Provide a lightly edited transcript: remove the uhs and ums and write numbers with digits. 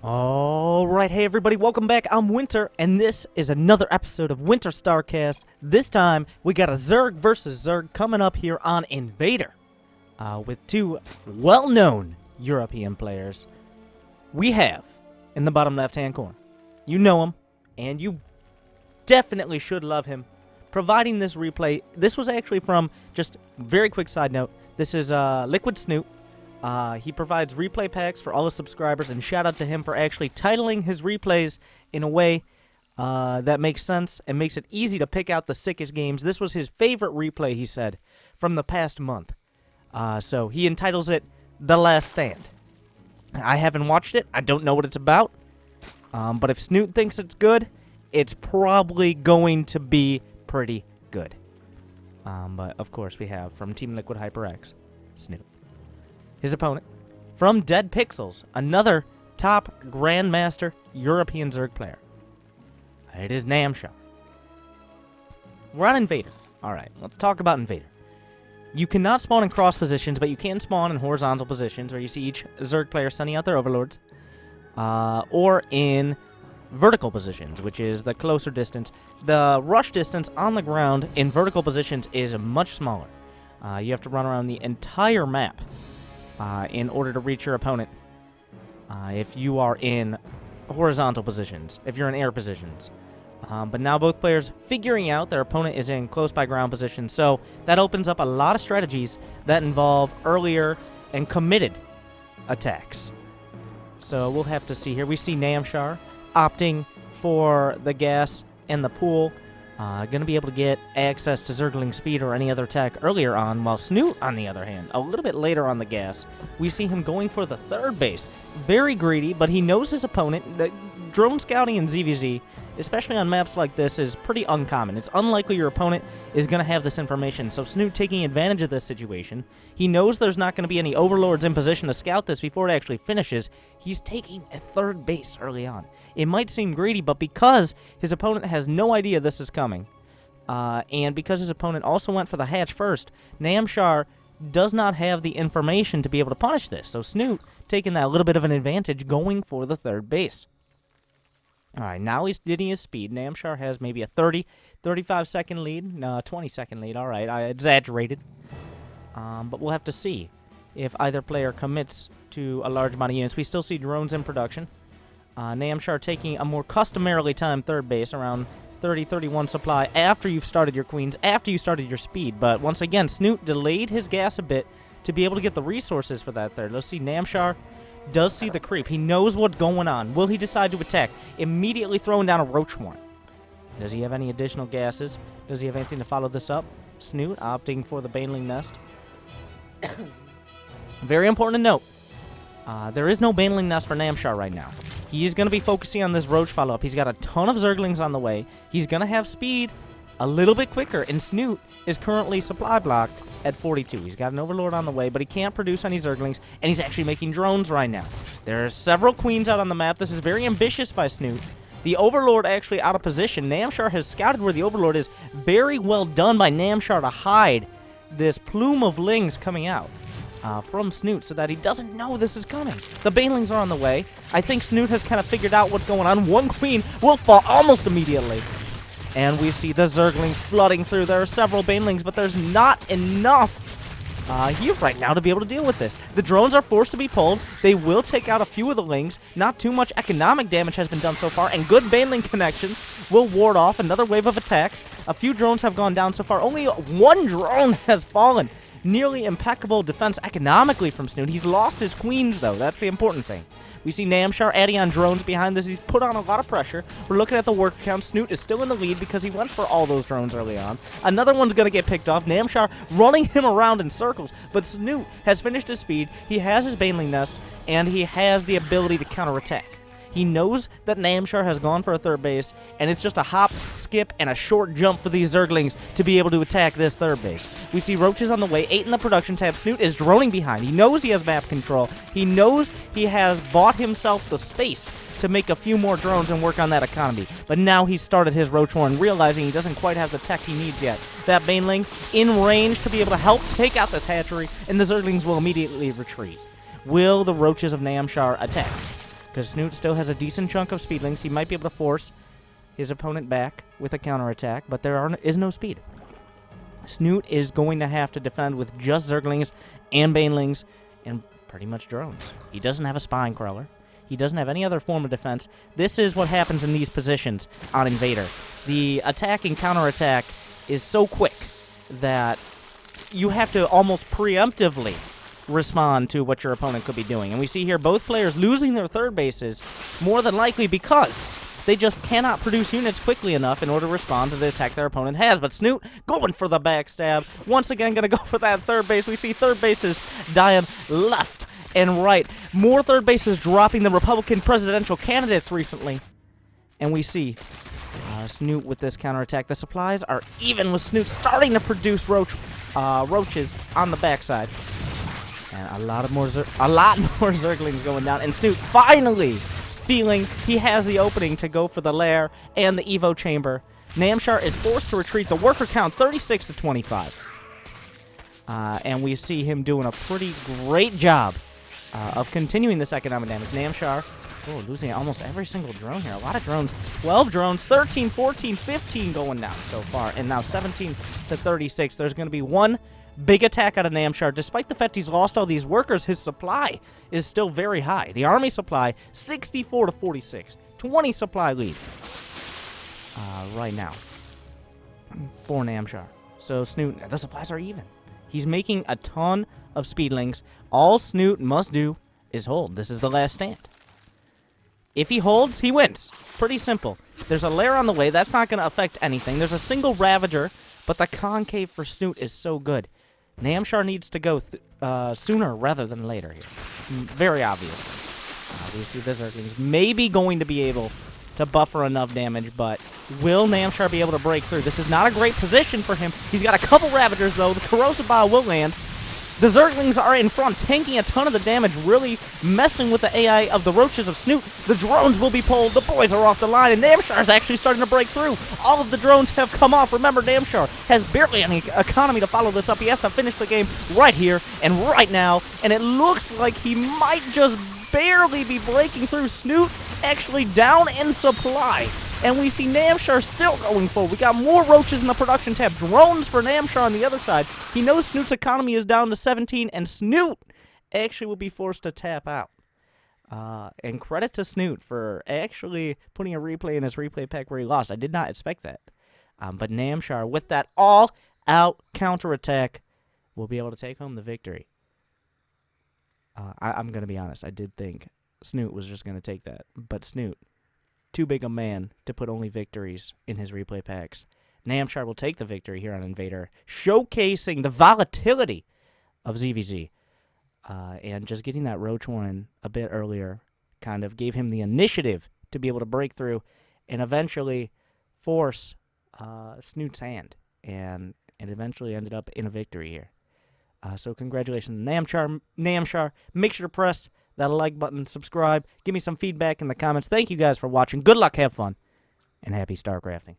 All right, hey everybody, welcome back. I'm Winter, and this is another episode of Winter Starcast. This time, we got a Zerg versus Zerg coming up here on Invader, with two well-known European players. We have, in the bottom left-hand corner, you know him, and you definitely should love him. Providing this replay, this was actually from, just very quick side note, this is Liquid Snoot. He provides replay packs for all his subscribers, and shout out to him for actually titling his replays in a way that makes sense and makes it easy to pick out the sickest games. This was his favorite replay, he said, from the past month. So he entitles it The Last Stand. I haven't watched it. I don't know what it's about. But if Snoot thinks it's good, it's probably going to be pretty good. But, of course, we have from Team Liquid HyperX, Snoot. His opponent, from Dead Pixels, another top Grandmaster European Zerg player. It is Namshar. We're on Invader. Alright, let's talk about Invader. You cannot spawn in cross positions, but you can spawn in horizontal positions, where you see each Zerg player sending out their overlords. Or in vertical positions, which is the closer distance. The rush distance on the ground in vertical positions is much smaller. You have to run around the entire map in order to reach your opponent if you are in horizontal positions, if you're in air positions. But now both players figuring out their opponent is in close by ground positions, so that opens up a lot of strategies that involve earlier and committed attacks. So we'll have to see here. We see Namshar opting for the gas and the pool. Going to be able to get access to Zergling speed or any other attack earlier on, while Snoot, on the other hand, a little bit later on the gas, we see him going for the third base. Very greedy, but he knows his opponent. The drone scouting in ZVZ, especially on maps like this, is pretty uncommon. It's unlikely your opponent is going to have this information, so Snoot taking advantage of this situation. He knows there's not going to be any overlords in position to scout this before it actually finishes. He's taking a third base early on. It might seem greedy, but because his opponent has no idea this is coming, and because his opponent also went for the hatch first, Namshar does not have the information to be able to punish this. So Snoot taking that little bit of an advantage, going for the third base. Alright, now he's getting his speed. Namshar has maybe a 35-second lead. No, 20-second lead. Alright, I exaggerated. But we'll have to see if either player commits to a large amount of units. We still see drones in production. Namshar taking a more customarily timed third base, around 30-31 supply after you've started your queens, after you started your speed. But once again, Snoot delayed his gas a bit to be able to get the resources for that third. Let's see, Namshar does see the creep. He knows what's going on. Will he decide to attack? Immediately throwing down a Roach Horn. Does he have any additional gases? Does he have anything to follow this up? Snoot opting for the Baneling Nest. Very important to note, there is no Baneling Nest for Namshar right now. He's going to be focusing on this Roach follow-up. He's got a ton of Zerglings on the way. He's going to have speed a little bit quicker, and Snoot is currently supply blocked at 42. He's got an Overlord on the way, but he can't produce any Zerglings, and he's actually making drones right now. There are several queens out on the map. This is very ambitious by Snoot. The Overlord actually out of position. Namshar has scouted where the Overlord is. Very well done by Namshar to hide this plume of Lings coming out from Snoot so that he doesn't know this is coming. The Banelings are on the way. I think Snoot has kind of figured out what's going on. One queen will fall almost immediately. And we see the Zerglings flooding through. There are several Banelings, but there's not enough here right now to be able to deal with this. The drones are forced to be pulled. They will take out a few of the Lings. Not too much economic damage has been done so far, and good Baneling connections will ward off another wave of attacks. A few drones have gone down so far. Only one drone has fallen. Nearly impeccable defense economically from Snoot. He's lost his queens, though. That's the important thing. We see Namshar adding on drones behind this. He's put on a lot of pressure. We're looking at the work count. Snoot is still in the lead because he went for all those drones early on. Another one's going to get picked off. Namshar running him around in circles. But Snoot has finished his speed. He has his Baneling Nest, and he has the ability to counterattack. He knows that Namshar has gone for a third base, and it's just a hop, skip, and a short jump for these Zerglings to be able to attack this third base. We see Roaches on the way, 8 in the production tab. Snoot is droning behind. He knows he has map control. He knows he has bought himself the space to make a few more drones and work on that economy. But now he's started his Roach Horn, realizing he doesn't quite have the tech he needs yet. That Baneling in range to be able to help take out this hatchery, and the Zerglings will immediately retreat. Will the Roaches of Namshar attack? because Snoot still has a decent chunk of speedlings. He might be able to force his opponent back with a counterattack, but there is no speed. Snoot is going to have to defend with just Zerglings and Banelings and pretty much drones. He doesn't have a Spine Crawler. He doesn't have any other form of defense. This is what happens in these positions on Invader. The attack and counterattack is so quick that you have to almost preemptively respond to what your opponent could be doing. And we see here both players losing their third bases, more than likely because they just cannot produce units quickly enough in order to respond to the attack their opponent has. But Snoot going for the backstab. Once again, going to go for that third base. We see third bases dying left and right. More third bases dropping the Republican presidential candidates recently. And we see Snoot with this counterattack. The supplies are even with Snoot starting to produce roaches on the backside. And a lot more Zerglings going down. And Snoot finally feeling he has the opening to go for the lair and the Evo chamber. Namshar is forced to retreat. The worker count 36 to 25. And we see him doing a pretty great job of continuing this economic damage. Namshar losing almost every single drone here. A lot of drones. 12 drones, 13, 14, 15 going down so far. And now 17 to 36. There's going to be one big attack out of Namshar. Despite the fact he's lost all these workers, his supply is still very high. The army supply, 64 to 46. 20 supply lead right now for Namshar. So Snoot, the supplies are even. He's making a ton of speedlings. All Snoot must do is hold. This is the last stand. If he holds, he wins. Pretty simple. There's a lair on the way. That's not going to affect anything. There's a single Ravager, but the concave for Snoot is so good. Namshar needs to go sooner rather than later here. Very obvious. We see the Zerglings maybe going to be able to buffer enough damage, but will Namshar be able to break through? This is not a great position for him. He's got a couple Ravagers, though. The Corrosive Bile will land. The Zerglings are in front, tanking a ton of the damage, really messing with the AI of the Roaches of Snoot. The drones will be pulled. The boys are off the line, and Namshar is actually starting to break through. All of the drones have come off. Remember, Namshar has barely any economy to follow this up. He has to finish the game right here and right now, and it looks like he might just barely be breaking through. Snoot actually down in supply. And we see Namshar still going forward. We got more Roaches in the production tab. Drones for Namshar on the other side. He knows Snoot's economy is down to 17, and Snoot actually will be forced to tap out. And credit to Snoot for actually putting a replay in his replay pack where he lost. I did not expect that. But Namshar, with that all-out counterattack, will be able to take home the victory. I'm going to be honest. I did think Snoot was just going to take that. But Snoot, too big a man to put only victories in his replay packs. Namshar will take the victory here on Invader, showcasing the volatility of ZVZ. And just getting that Roach one a bit earlier kind of gave him the initiative to be able to break through and eventually force Snoot's hand. And it eventually ended up in a victory here. So congratulations, Namshar. Make sure to press that like button, subscribe, give me some feedback in the comments. Thank you guys for watching. Good luck, have fun, and happy StarCrafting.